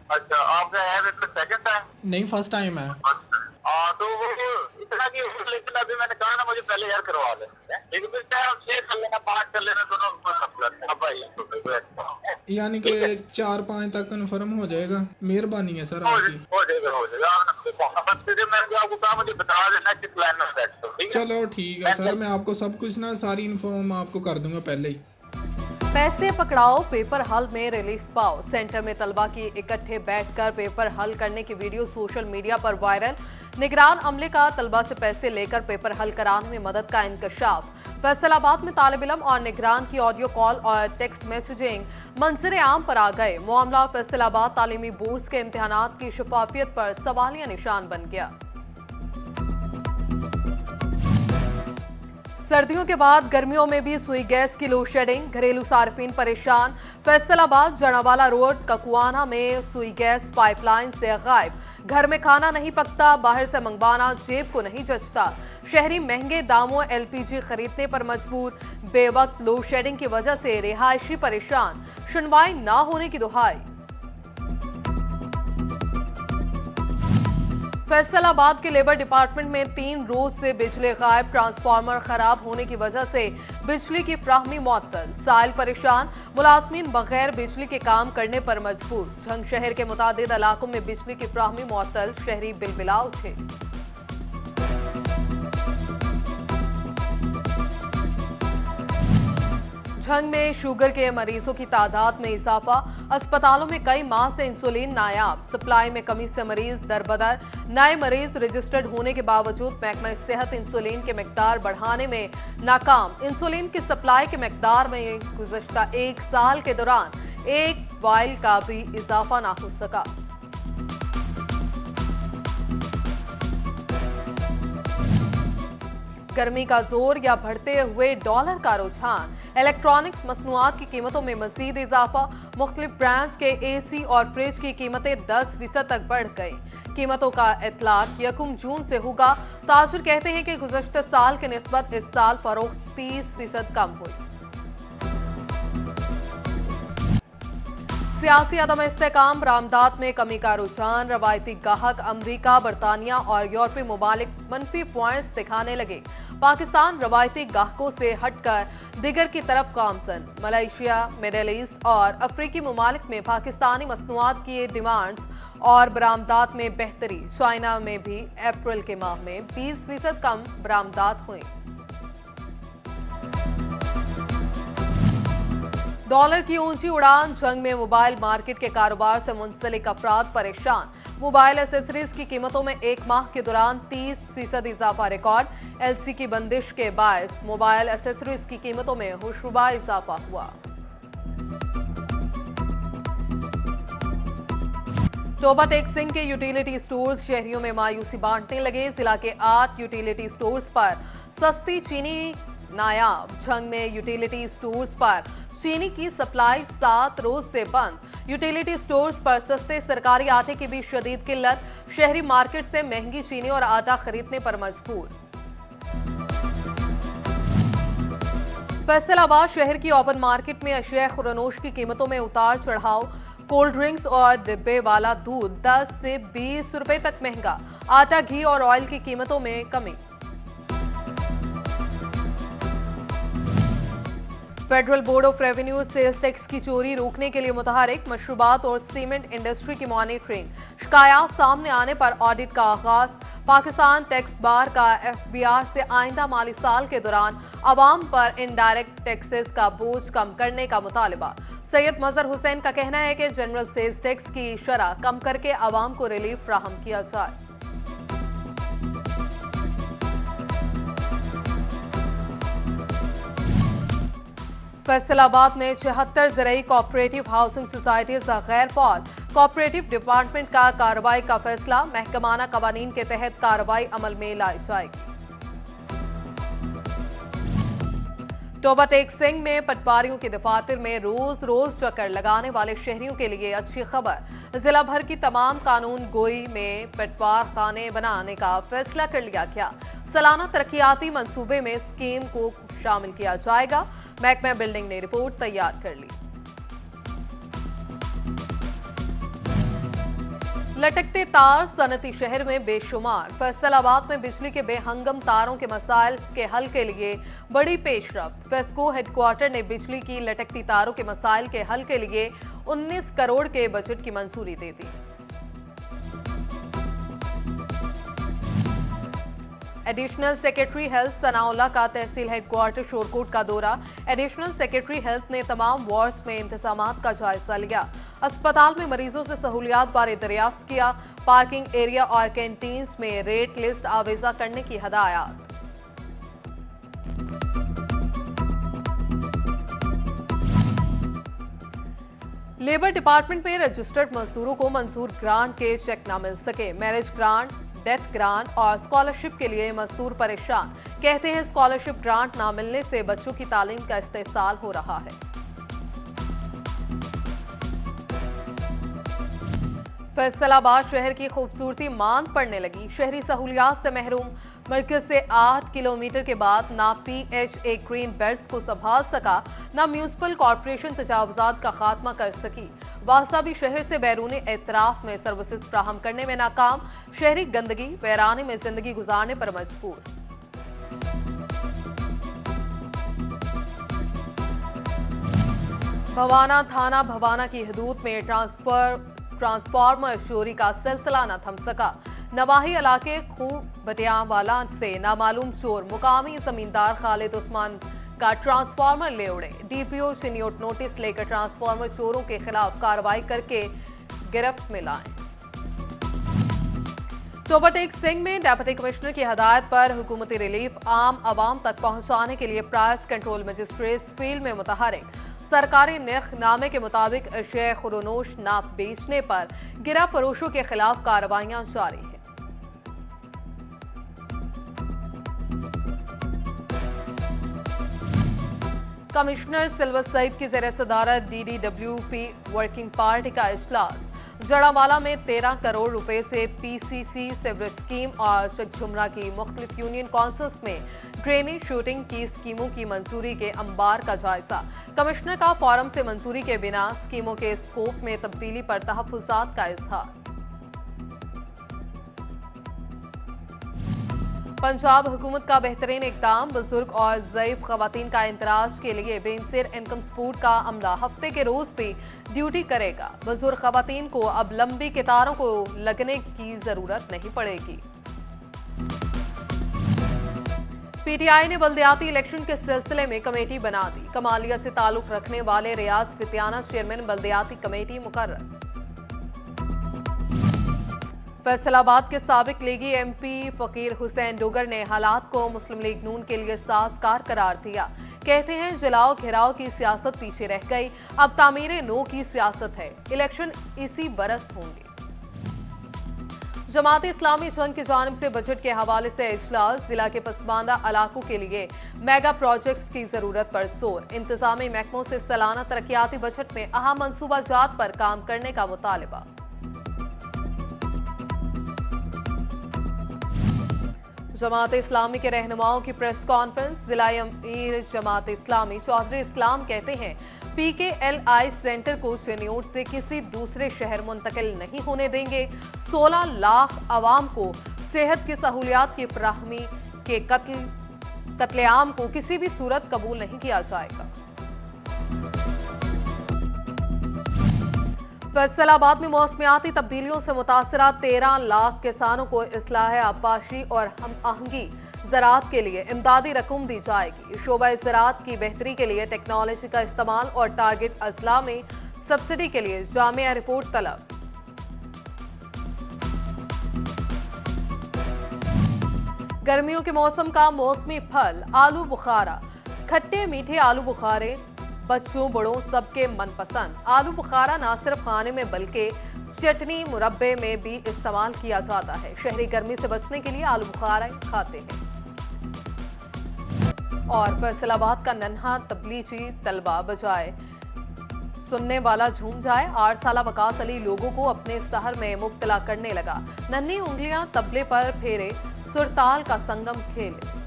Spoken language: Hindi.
अच्छा, आपका है मतलब सेकंड टाइम? नहीं, फर्स्ट टाइम है। हाँ, तो वो इतना की, लेकिन अभी मैंने कहा ना मुझे पहले यार करवा लेते हैं, लेकिन फिर चाहे हम 6 कर लेना, 5 कर लेना, दोनों मतलब अब भाई यानी कि ठीक है। 4-5 तक कन्फर्म हो जाएगा। मेहरबानी है सर आपकी। हो जाएगा, हो जाएगा। मैंने आपको कहा मुझे बता देना किस लाइन में बैठ हो, ठीक है। चलो ठीक है सर, मैं आपको सब कुछ ना, सारी इन्फॉर्म आपको कर दूंगा पहले ही। पैसे पकड़ाओ पेपर हल में रिलीफ पाओ। सेंटर में तलबा की इकट्ठे बैठकर पेपर हल करने की वीडियो सोशल मीडिया पर वायरल। निगरान अमले का तलबा से पैसे लेकर पेपर हल कराने में मदद का इंकशाफ। फैसलाबाद में तालिब इल्म और निगरान की ऑडियो कॉल और टेक्स्ट मैसेजिंग मंजर आम पर आ गए। मामला फैसलाबाद तालीमी बोर्ड के इम्तिहानात की शफाफियत पर सवालिया निशान बन गया। सर्दियों के बाद गर्मियों में भी सुई गैस की लोड शेडिंग, घरेलू सार्फिन परेशान। फैसलाबाद जनावाला रोड ककुआना में सुई गैस पाइपलाइन से गायब। घर में खाना नहीं पकता, बाहर से मंगवाना जेब को नहीं जचता। शहरी महंगे दामों एलपीजी खरीदने पर मजबूर। बेवक्त लोड शेडिंग की वजह से रिहायशी परेशान, सुनवाई ना होने की दुहाई। फैसलाबाद के लेबर डिपार्टमेंट में 3 रोज से बिजली गायब। ट्रांसफार्मर खराब होने की वजह से बिजली की फ्राहमी मुअत्तल। साइल परेशान, मुलाजमीन बगैर बिजली के काम करने पर मजबूर। झंग शहर के मुतादिद इलाकों में बिजली की फ्राहमी मुअत्तल, शहरी बिलबिला उठे। झंग में शुगर के मरीजों की तादाद में इजाफा। अस्पतालों में कई माह से इंसुलिन नायाब। सप्लाई में कमी से मरीज दरबदर। नए मरीज रजिस्टर्ड होने के बावजूद महकमा सेहत इंसुलिन के मिकदार बढ़ाने में नाकाम। इंसुलिन की सप्लाई के मिकदार में गुज़श्ता 1 साल के दौरान 1 वाइल का भी इजाफा ना हो सका। गर्मी का जोर या बढ़ते हुए डॉलर का रुझान। इलेक्ट्रॉनिक्स मसनूआत की कीमतों में मजीद इजाफा। मुख्तलिफ ब्रांड्स के एसी और फ्रिज की कीमतें 10% तक बढ़ गई। कीमतों का इतलाक 1 जून से होगा। ताजुर कहते हैं कि गुज़श्ते साल के निस्बत इस साल फरोख्त 30% कम हुई। सियासी अदम इस्तेकाम, बरामदात में कमी का रुझान। रवायती गाहक अमरीका, बरतानिया और यूरोपीय ममालिक मनफी पॉइंट्स दिखाने लगे। पाकिस्तान रवायती गाहकों से हटकर दिगर की तरफ गामजन। मलेशिया, मिडिल ईस्ट और अफ्रीकी ममालिक में पाकिस्तानी मसनूआत की डिमांड्स और बरामदात में बेहतरी। चाइना में भी अप्रैल के माह में 20% कम बरामदात हुई। डॉलर की ऊंची उड़ान। जंग में मोबाइल मार्केट के कारोबार से मुंसलिक अफराद परेशान। मोबाइल एसेसरीज की कीमतों में 1 माह के दौरान 30% इजाफा रिकॉर्ड। एलसी की बंदिश के बायस मोबाइल एसेसरीज की कीमतों में होशरुबा इजाफा हुआ। टोबा टेक सिंह के यूटिलिटी स्टोर्स शहरियों में मायूसी बांटने लगे। जिला के 8 यूटिलिटी स्टोर्स पर सस्ती चीनी नायाब। जंग में यूटिलिटी स्टोर्स पर चीनी की सप्लाई 7 रोज से बंद। यूटिलिटी स्टोर्स पर सस्ते सरकारी आटे की भी शदीद किल्लत। शहरी मार्केट से महंगी चीनी और आटा खरीदने पर मजबूर। फैसलाबाद शहर की ओपन मार्केट में अशिया खुरनोश की कीमतों में उतार चढ़ाव। कोल्ड ड्रिंक्स और डिब्बे वाला दूध 10 से 20 रुपए तक महंगा। आटा, घी और ऑयल की कीमतों में कमी। Federal board of revenue sales tax की चोरी रोकने के लिए मुतहरिक। मशरूबात और सीमेंट इंडस्ट्री की मॉनिटरिंग। शिकायत सामने आने पर ऑडिट का आगाज। पाकिस्तान टैक्स बार का एफबीआर से आइंदा माली साल के दौरान अवाम पर इनडायरेक्ट टैक्सेस का बोझ कम करने का मुतालिबा। सैयद मजहर हुसैन का कहना है कि जनरल सेल्स टैक्स की शरह कम करके अवाम को रिलीफ फ्राहम किया जाए। फैसलाबाद में 76 ज़राई कोऑपरेटिव हाउसिंग सोसाइटीज गैर फाल। कोऑपरेटिव डिपार्टमेंट का कार्रवाई का फैसला। महकमाना कवानीन के तहत कार्रवाई अमल में लाई जाएगी। टोबा टेक सिंह में पटवारियों की दफातर में रोज रोज चक्कर लगाने वाले शहरियों के लिए अच्छी खबर। जिला भर की तमाम कानून गोई में पटवार खाने बनाने का फैसला कर लिया गया। सालाना तरक्याती मंसूबे में स्कीम को शामिल किया जाएगा। महकमा बिल्डिंग ने रिपोर्ट तैयार कर ली। लटकते तार सनती शहर में बेशुमार। फैसलाबाद में बिजली के बेहंगम तारों के मसाइल के हल के लिए बड़ी पेशरफ्त। फेस्को हेडक्वार्टर ने बिजली की लटकती तारों के मसाइल के हल के लिए 19 करोड़ के बजट की मंजूरी दे दी। एडिशनल सेक्रेटरी हेल्थ सनाउल्लाह का तहसील हेडक्वार्टर शोरकोट का दौरा। एडिशनल सेक्रेटरी हेल्थ ने तमाम वार्ड्स में इंतजामात का जायजा लिया। अस्पताल में मरीजों से सहूलियात बारे दरियाफ्त किया। पार्किंग एरिया और कैंटीन्स में रेट लिस्ट आवेजा करने की हदायत। लेबर डिपार्टमेंट में रजिस्टर्ड मजदूरों को मंजूर ग्रांट के चेक न मिल सके। मैरिज ग्रांट, डेथ ग्रांट और स्कॉलरशिप के लिए मजदूर परेशान। कहते हैं स्कॉलरशिप ग्रांट न मिलने से बच्चों की तालीम का इस्तेसाल हो रहा है। फैसलाबाद शहर की खूबसूरती मांद पड़ने लगी। शहरी सहूलियात से महरूम। मरकज से 8 किलोमीटर के बाद ना PHA ग्रीन बेल्ट्स को संभाल सका, ना म्यूनिसिपल कॉर्पोरेशन तजावुजात का खात्मा कर सकी। वासा भी शहर से बैरूनी एतराफ में सर्विसेज फ्राहम करने में नाकाम। शहरी गंदगी वैरानी में जिंदगी गुजारने पर मजबूर। भवाना थाना भवाना की हदूद में ट्रांसफार्मर चोरी का सिलसिला न थम सका। नवाही इलाके खूब बटियावाला से नामालूम चोर मुकामी जमींदार खालिद उस्मान का ट्रांसफार्मर ले उड़े। DPO से नोटिस लेकर ट्रांसफार्मर चोरों के खिलाफ कार्रवाई करके गिरफ्त में लाए। टोबरटेक सिंह में डिप्टी कमिश्नर की हदायत पर हुकूमती रिलीफ आम आवाम तक पहुंचाने के लिए प्राइस कंट्रोल मजिस्ट्रेट फील्ड में मुतहरिक। सरकारी निर्खनामे के मुताबिक अशय खुरोनोश नाप बेचने पर गिरा फरोशों के खिलाफ कार्रवाइयां जारी हैं। कमिश्नर सिल्वर सईद की ज़ेर सदारत DDWP वर्किंग पार्टी का इजलास। जड़ावाला में 13 करोड़ रुपए से PCC सीवरेज स्कीम और चकझुमरा की मुख्तलिफ यूनियन काउंसिल्स में ड्रेनेज शूटिंग की स्कीमों की मंजूरी के अंबार का जायजा। कमिश्नर का फोरम से मंजूरी के बिना स्कीमों के स्कोप में तब्दीली पर तहफ्फुज़ात का इजहार। पंजाब हुकूमत का बेहतरीन इकदाम। बुजुर्ग और ज़ईफ खवातीन का इंदराज के लिए बेनसीर इनकम सपोर्ट का अमला हफ्ते के रोज भी ड्यूटी करेगा। बुजुर्ग खवातीन को अब लंबी कतारों को लगने की जरूरत नहीं पड़ेगी। PTI ने बल्दियाती इलेक्शन के सिलसिले में कमेटी बना दी। कमालिया से ताल्लुक रखने वाले रियाज फितियाना चेयरमैन बल्दियाती कमेटी मुकर्रर। फैसलाबाद के साबिक लीगी MP फकीर हुसैन डोगर ने हालात को मुस्लिम लीग नून के लिए साजगार करार दिया। कहते हैं जलाओ घेराव की सियासत पीछे रह गई, अब तामीरे नो की सियासत है। इलेक्शन इसी बरस होंगे। जमात इस्लामी जंग की जानिब से बजट के हवाले से इजलास। जिला के पसमानदा इलाकों के लिए मेगा प्रोजेक्ट्स की जरूरत पर जोर। इंतजामी महकमों से सालाना तरक्याती बजट में अहम मंसूबाजात पर काम करने का मुतालबा। जमात इस्लामी के रहनुमाओं की प्रेस कॉन्फ्रेंस। जिला अमीर जमात इस्लामी चौधरी इस्लाम कहते हैं PKLI सेंटर को चेन्नूर से किसी दूसरे शहर मुंतकिल नहीं होने देंगे। 16 लाख आवाम को सेहत की सहूलियात की फराहमी के कत्लेआम को किसी भी सूरत कबूल नहीं किया जाएगा। फैसलाबाद में मौसमियाती तब्दीलियों से मुतासरा 13 लाख किसानों को इस्लाह आबाशी और हम आहंगी ज़राअत के लिए इमदादी रकूम दी जाएगी। शोबा ज़राअत की बेहतरी के लिए टेक्नोलॉजी का इस्तेमाल और टारगेट अजला में सब्सिडी के लिए जामिया रिपोर्ट तलब। गर्मियों के मौसम का मौसमी फल आलू बुखारा। खट्टे मीठे आलू बुखारे बच्चों बड़ों सबके मनपसंद। आलू बुखारा न सिर्फ खाने में बल्कि चटनी मुरब्बे में भी इस्तेमाल किया जाता है। शहरी गर्मी से बचने के लिए आलू बुखारा खाते हैं। और फैसलाबाद का नन्हा तबलीगी तलबा बजाए सुनने वाला झूम जाए। 8 साला वकास अली लोगों को अपने सहर में मुब्तला करने लगा। नन्ही उंगलियां तबले पर फेरे सुरताल का संगम खेले।